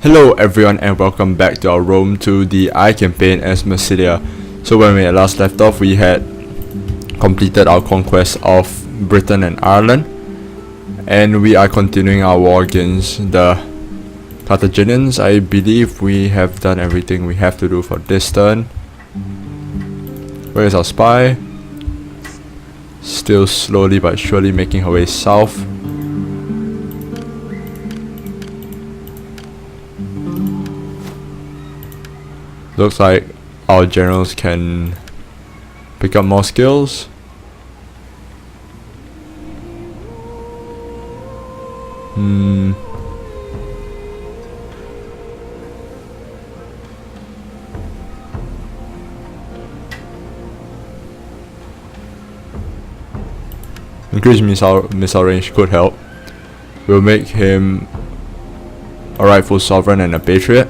Hello everyone and welcome back to our Rome to DEI campaign as Massilia. So when we last left off, we had completed our conquest of Britain and Ireland, and we are continuing our war against the Carthaginians. I believe we have done everything we have to do for this turn. Where is our spy? Still slowly but surely making her way south. Looks like our generals can pick up more skills. Increased missile range could help. We'll make him a rightful sovereign and a patriot.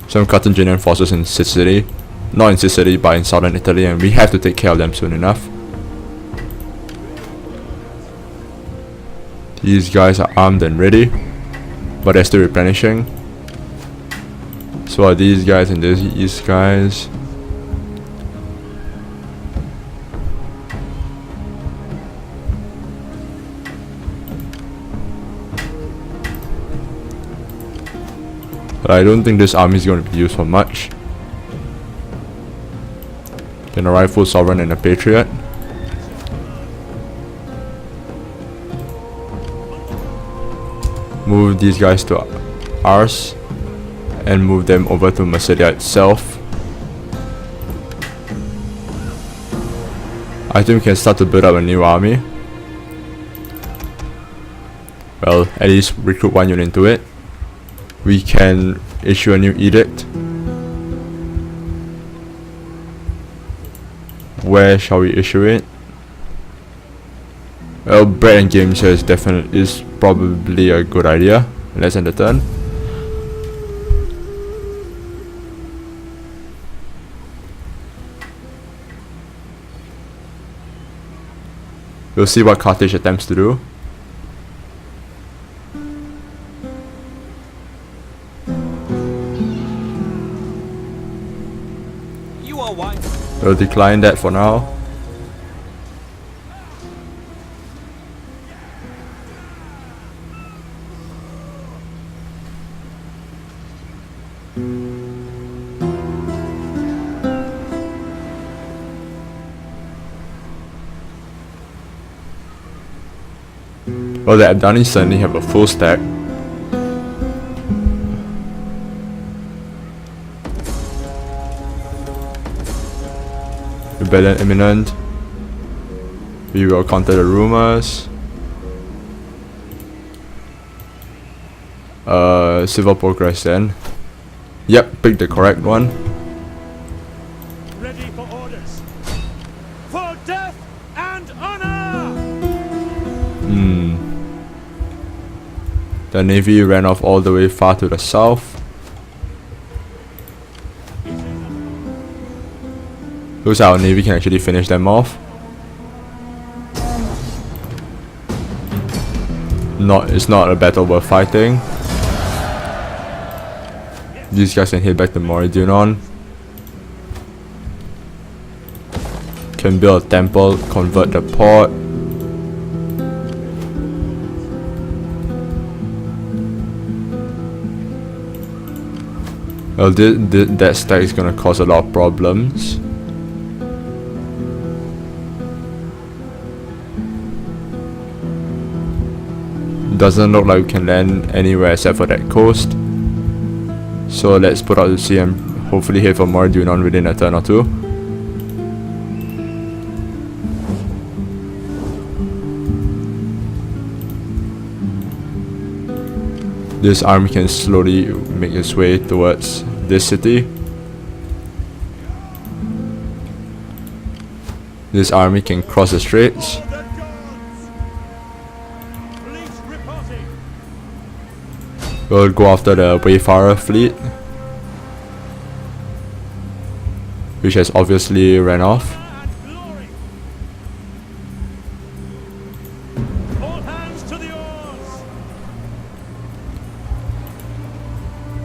Some Carthaginian forces in Sicily, not in Sicily but in southern Italy, and we have to take care of them soon enough. These guys are armed and ready, but they're still replenishing. So are these guys and these guys. But I don't think this army is going to be used for much. Then a rightful sovereign and a patriot. Move these guys to ours and move them over to Massilia itself. I think we can start to build up a new army. Well, at least recruit one unit into it. We can issue a new edict. Where shall we issue it? Well, bread and games here is probably a good idea. Let's end the turn. We'll see what Carthage attempts to do. We'll decline that for now. Well, the Ebdani certainly have a full stack. Rebellion imminent. We will counter the rumors. Civil progress then. Yep, pick the correct one. Ready for orders. For death and honor. The navy ran off all the way far to the south. Looks like our navy can actually finish them off. It's not a battle worth fighting. These guys can head back to Moridianon. Can build a temple, convert the port. Well, that stack is gonna cause a lot of problems. Doesn't look like we can land anywhere except for that coast. So let's put out to sea and hopefully head for Moridianon within a turn or two. This army can slowly make its way towards this city. This army can cross the straits. We'll go after the Wayfarer fleet, which has obviously ran off. All hands to the oars!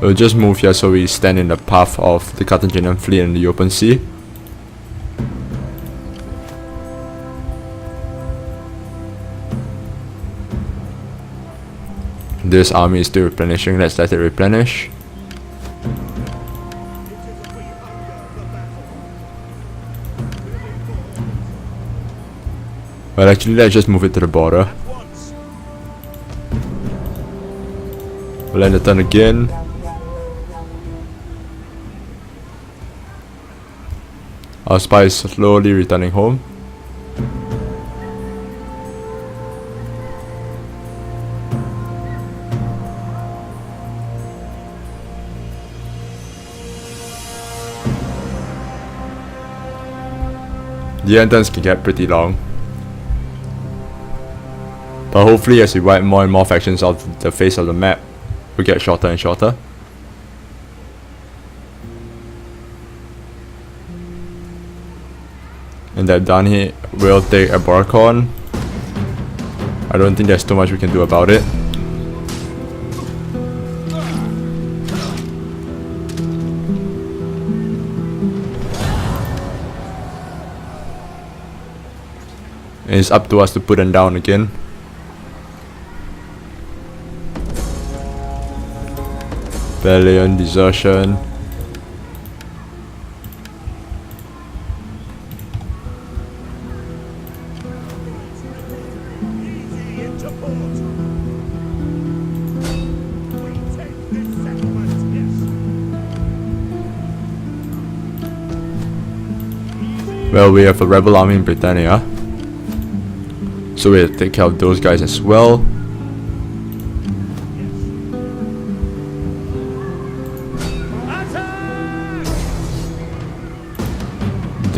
We'll just move here so we stand in the path of the Carthaginian fleet in the open sea. This army is still replenishing, let's let it replenish. Well, actually, let's just move it to the border. We'll end the turn again. Our spy is slowly returning home. The end turns can get pretty long. But hopefully as we wipe more and more factions off the face of the map, will get shorter and shorter. And that Ebdani will take a Boracon. I don't think there's too much we can do about it. And it's up to us to put them down again. Rebellion, desertion. Easy into port! We take this settlement, yes! Well, we have a rebel army in Britannia, so we'll take care of those guys as well.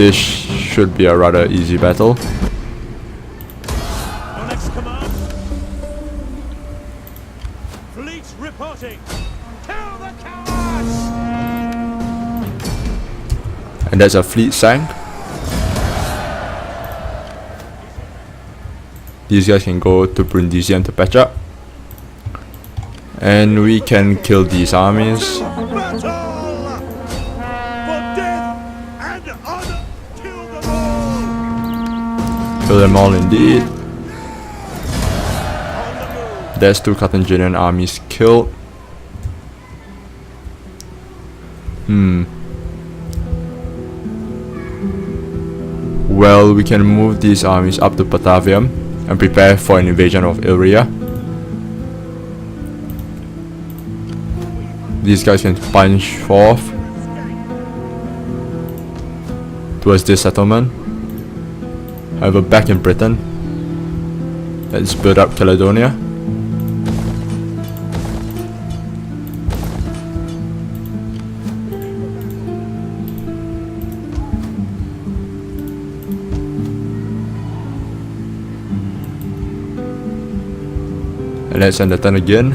This should be a rather easy battle. Your next command? Fleet reporting! Kill the cowards! And that's a fleet sank. These guys can go to Brundisium to patch up. And we can kill these armies. Battle! For death and honor! Kill them all! Kill them all indeed. On the move! There's 2 Carthaginian armies killed. Well, we can move these armies up to Batavium and prepare for an invasion of Illyria. These guys can punch forth towards this settlement. However, back in Britain, let's build up Caledonia. And let's end the turn again.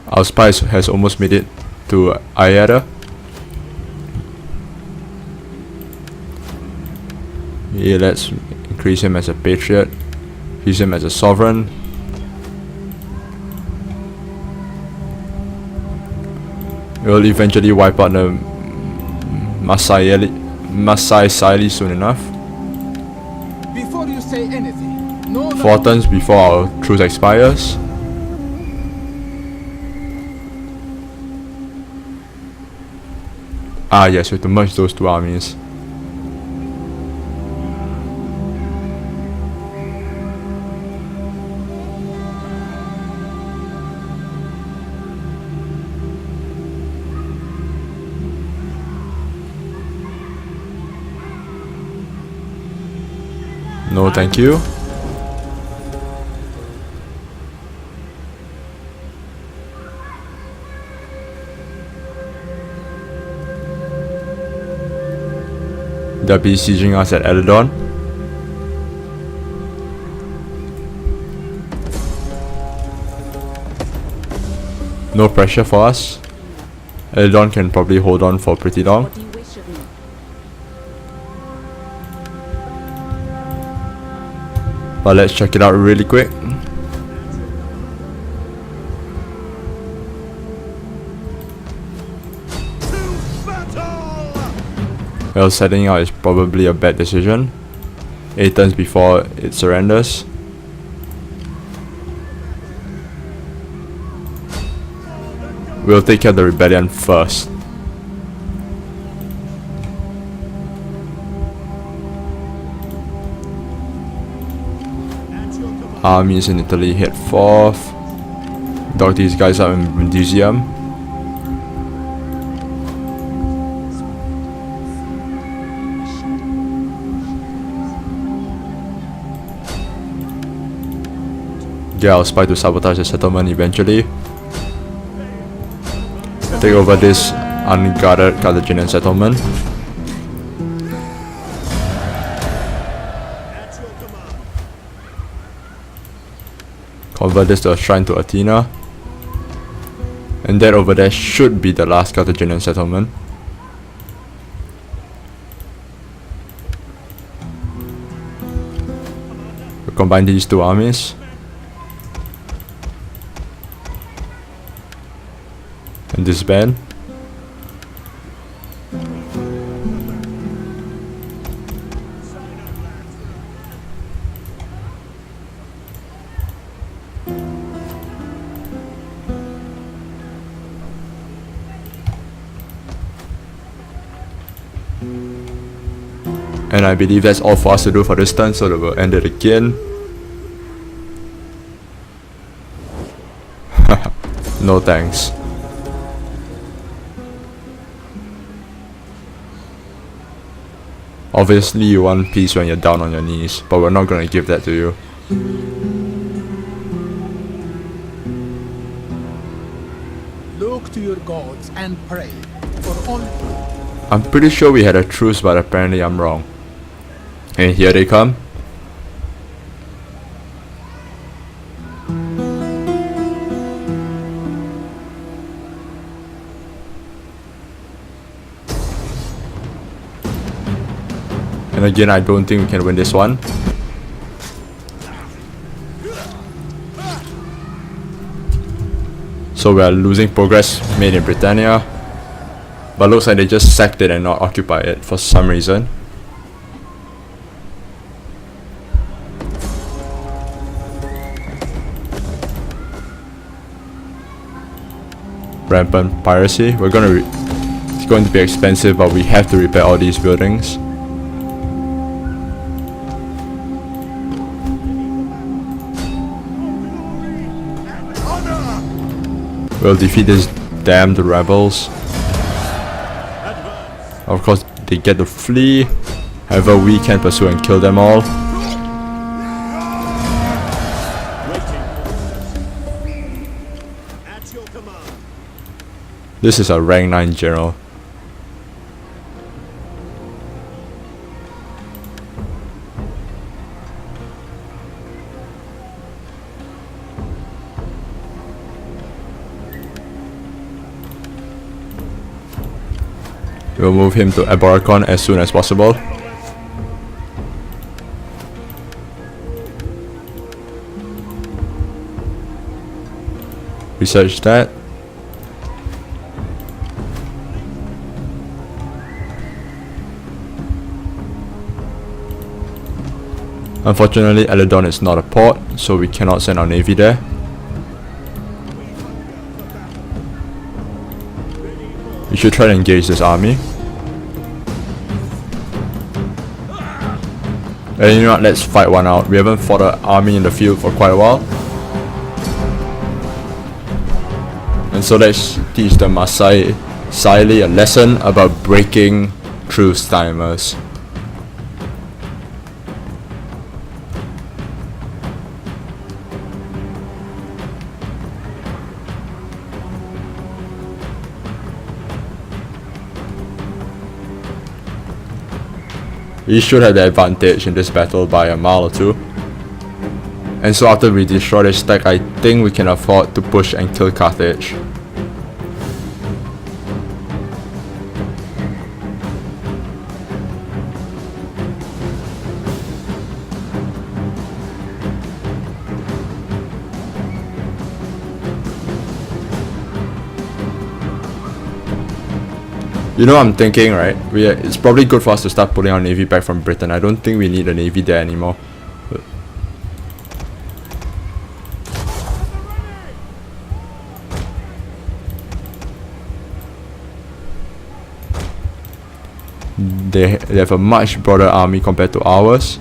Our spy has almost made it to Ayada. Yeah, let's increase him as a patriot, use him as a sovereign. We'll eventually wipe out the Masaesyli soon enough. Before you say anything, no 4 turns before our truce expires. Ah yes, we have to merge those 2 armies. No, thank you. They're besieging us at Eladon. No pressure for us. Eldon can probably hold on for pretty long. What do you wish of me? But let's check it out really quick. Well, setting out is probably a bad decision. 8 turns before it surrenders. We'll take care of the rebellion first. Armies in Italy head forth. Dock these guys up in Brundisium. Get our spy to sabotage the settlement eventually. Take over this unguarded Carthaginian settlement. Convert this to a shrine to Athena. And that over there should be the last Carthaginian settlement. We'll combine these two armies. And disband. And I believe that's all for us to do for this turn, so that we'll end it again. No thanks. Obviously you want peace when you're down on your knees, but we're not gonna give that to you. Look to your gods and pray for all truth. I'm pretty sure we had a truce, but apparently I'm wrong. And here they come. And again, I don't think we can win this one. So we are losing progress made in Britannia. But looks like they just sacked it and not occupied it for some reason. Rampant piracy. It's going to be expensive, but we have to repair all these buildings. We'll defeat these damned rebels. Of course, they get to flee. However, we can pursue and kill them all. This is a rank 9 general. We'll move him to Eboracon as soon as possible. Research that. Unfortunately, Eldon is not a port, so we cannot send our navy there. We should try to engage this army. And you know what, let's fight one out. We haven't fought an army in the field for quite a while. And so let's teach the Masaesyli a lesson about breaking truce timers. We should have the advantage in this battle by a mile or two. And so after we destroy this stack, I think we can afford to push and kill Carthage. You know what I'm thinking, right? It's probably good for us to start pulling our navy back from Britain. I don't think we need a navy there anymore. They have a much broader army compared to ours.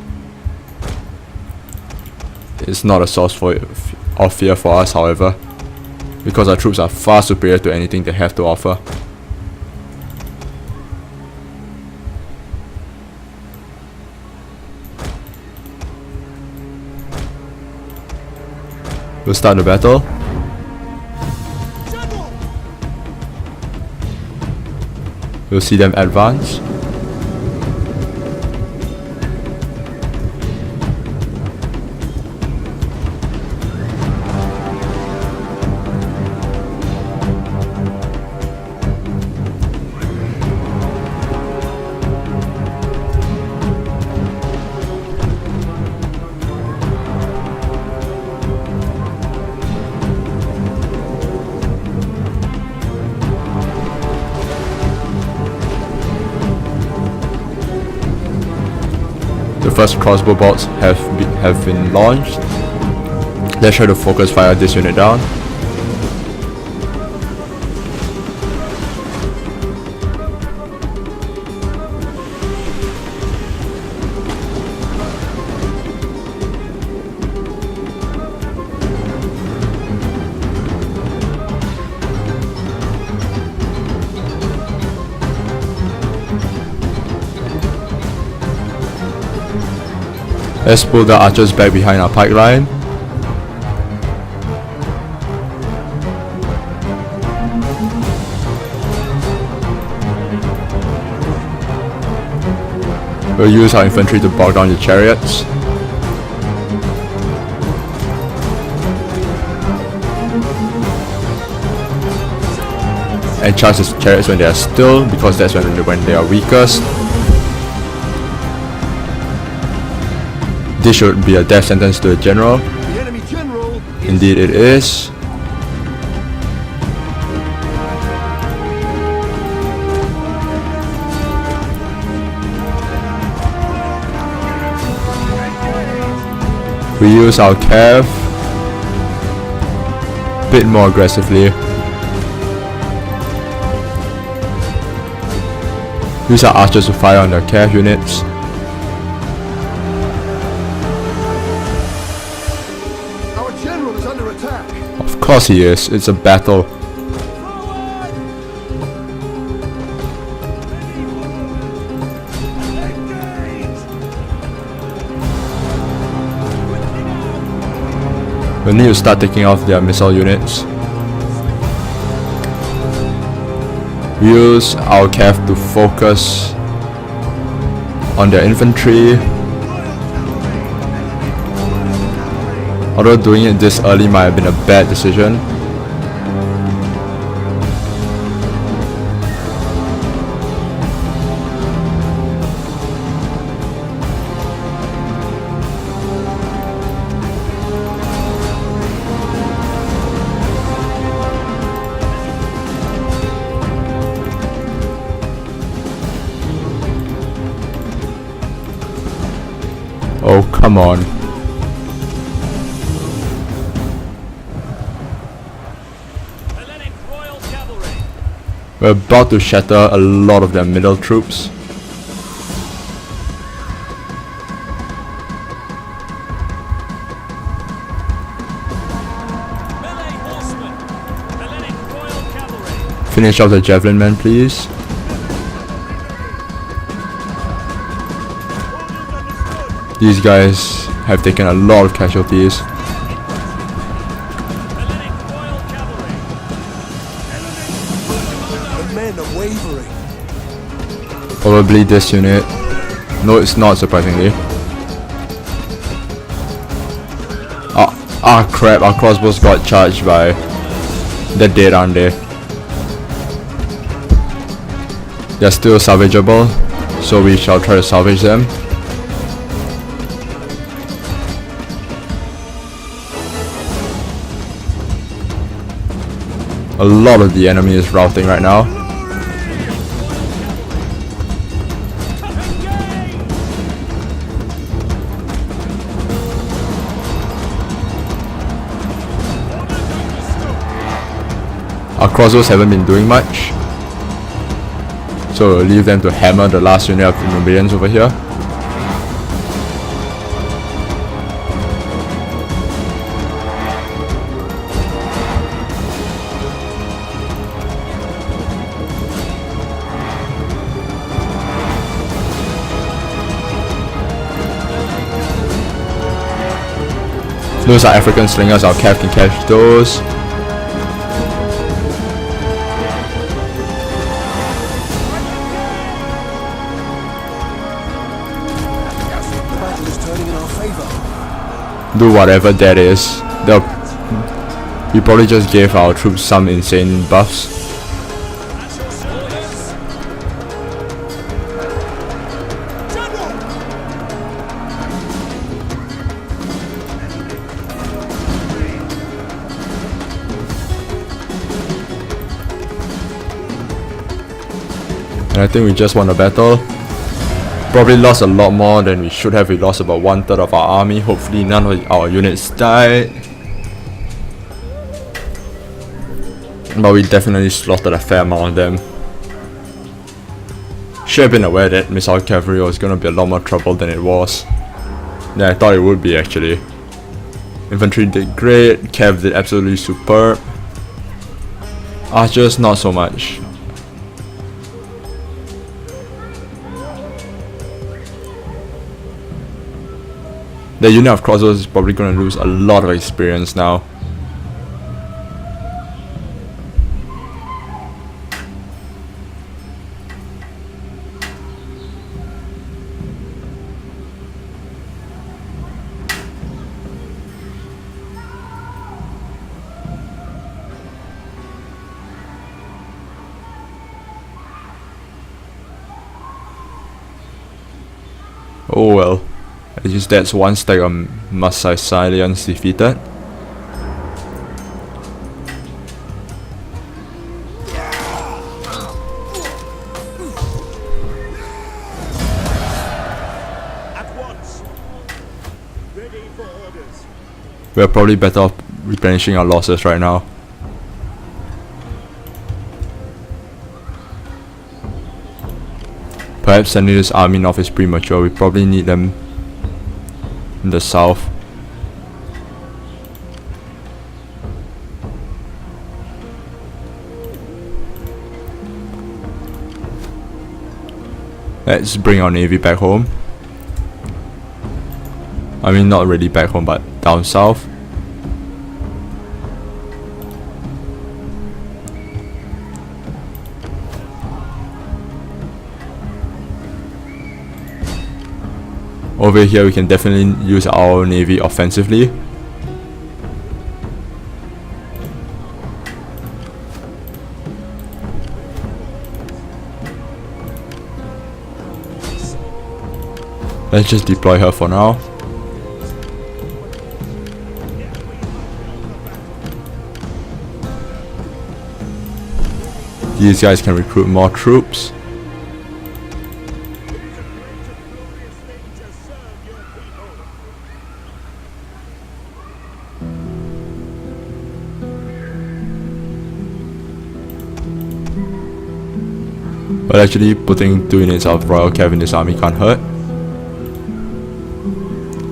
It's not a source of fear for us, however, because our troops are far superior to anything they have to offer. We'll start the battle. We'll see them advance. The first crossbow bolts have been launched. Let's try to focus fire this unit down. Let's pull the archers back behind our pike line. We'll use our infantry to bog down the chariots. And charge the chariots when they are still, because that's when they are weakest. This should be a death sentence to the general. The enemy general is Indeed it is. We use our cav a bit more aggressively. Use our archers to fire on their cav units. Of course he is, it's a battle. We need to start taking off their missile units. Use our cav to focus on their infantry. Although doing it this early might have been a bad decision. Oh, come on. We're about to shatter a lot of their middle troops. Finish off the javelin men, please. These guys have taken a lot of casualties. Probably this unit. No, it's not, surprisingly. Ah crap, our crossbows got charged by... They're dead, aren't they? They're still salvageable, so we shall try to salvage them. A lot of the enemy is routing right now. crossbows haven't been doing much, so we'll leave them to hammer the last unit of barbarians over here. Those are African slingers, our cav can catch those. Do whatever that is. We probably just gave our troops some insane buffs. And I think we just won a battle. Probably lost a lot more than we should have. We lost about 1/3 of our army. Hopefully none of our units died. But we definitely slaughtered a fair amount of them. Should have been aware that missile cavalry was going to be a lot more trouble than it was. Yeah, I thought it would be actually. Infantry did great. Cav did absolutely superb. Archers not so much. The unit of crossbows is probably going to lose a lot of experience now. Oh well. At least that's one stack of Massilians defeated. At once. Ready for orders. We're probably better off replenishing our losses right now. Perhaps sending this army north is premature. We probably need them in the south. Let's bring our navy back home. I mean, not really back home, but down south. Over here we can definitely use our navy offensively. Let's just deploy her for now. These guys can recruit more troops. But actually putting 2 units of Royal Cav in this army can't hurt.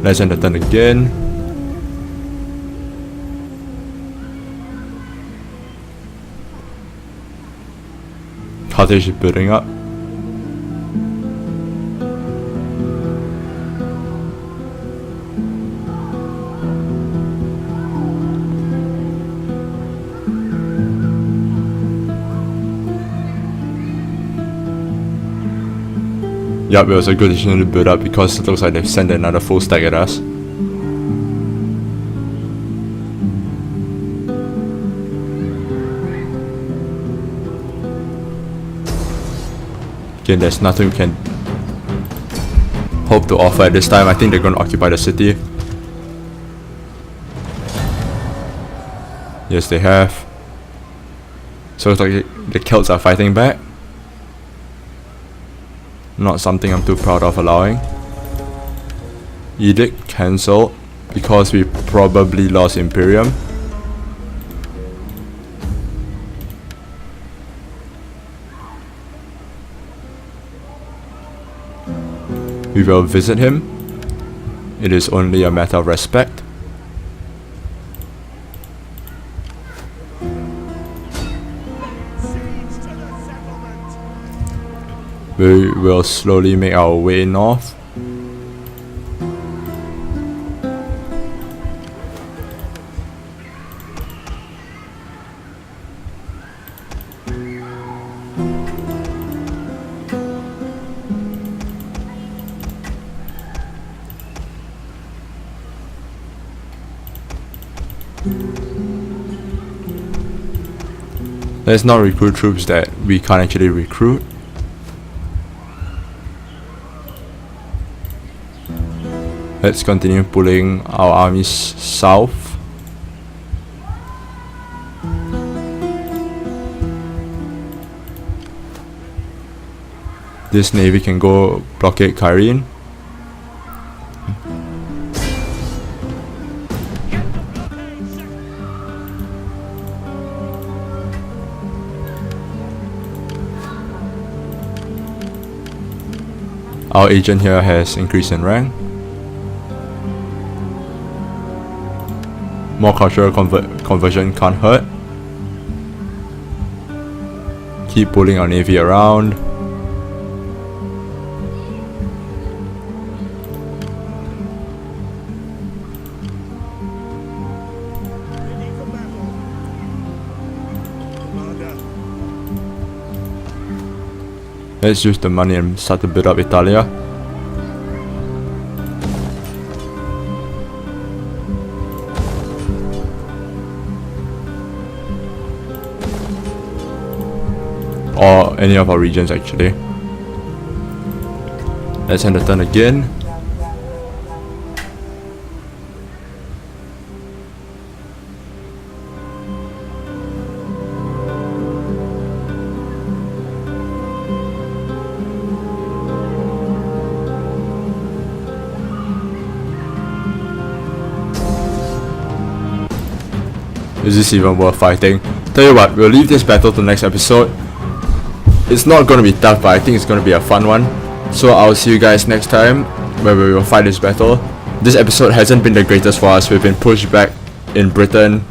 Let's end the turn again. Carthage is building up. Yup, it was a good decision to build up because it looks like they've sent another full stack at us. Again, there's nothing we can hope to offer at this time. I think they're going to occupy the city. Yes, they have. So it's like the Celts are fighting back. Not something I'm too proud of allowing. Edict cancelled because we probably lost Imperium. we will visit him. It is only a matter of respect. We will slowly make our way north. Let's not recruit troops that we can't actually recruit. Let's continue pulling our armies south. This navy can go blockade Kyrene. Our agent here has increased in rank. More cultural conversion can't hurt. Keep pulling our navy around. Let's use the money and start to build up Italia. Or any of our regions actually. Let's end the turn again. Is this even worth fighting? Tell you what, we'll leave this battle to next episode. It's not gonna be tough, but I think it's gonna be a fun one. So I'll see you guys next time where we will fight this battle. This episode hasn't been the greatest for us. We've been pushed back in Britain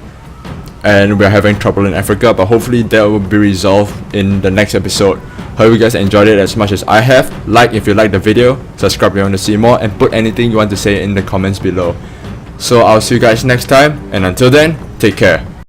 and we're having trouble in Africa, but hopefully that will be resolved in the next episode. Hope you guys enjoyed it as much as I have. Like if you liked the video, subscribe if you want to see more, and put anything you want to say in the comments below. So I'll see you guys next time, and until then, take care.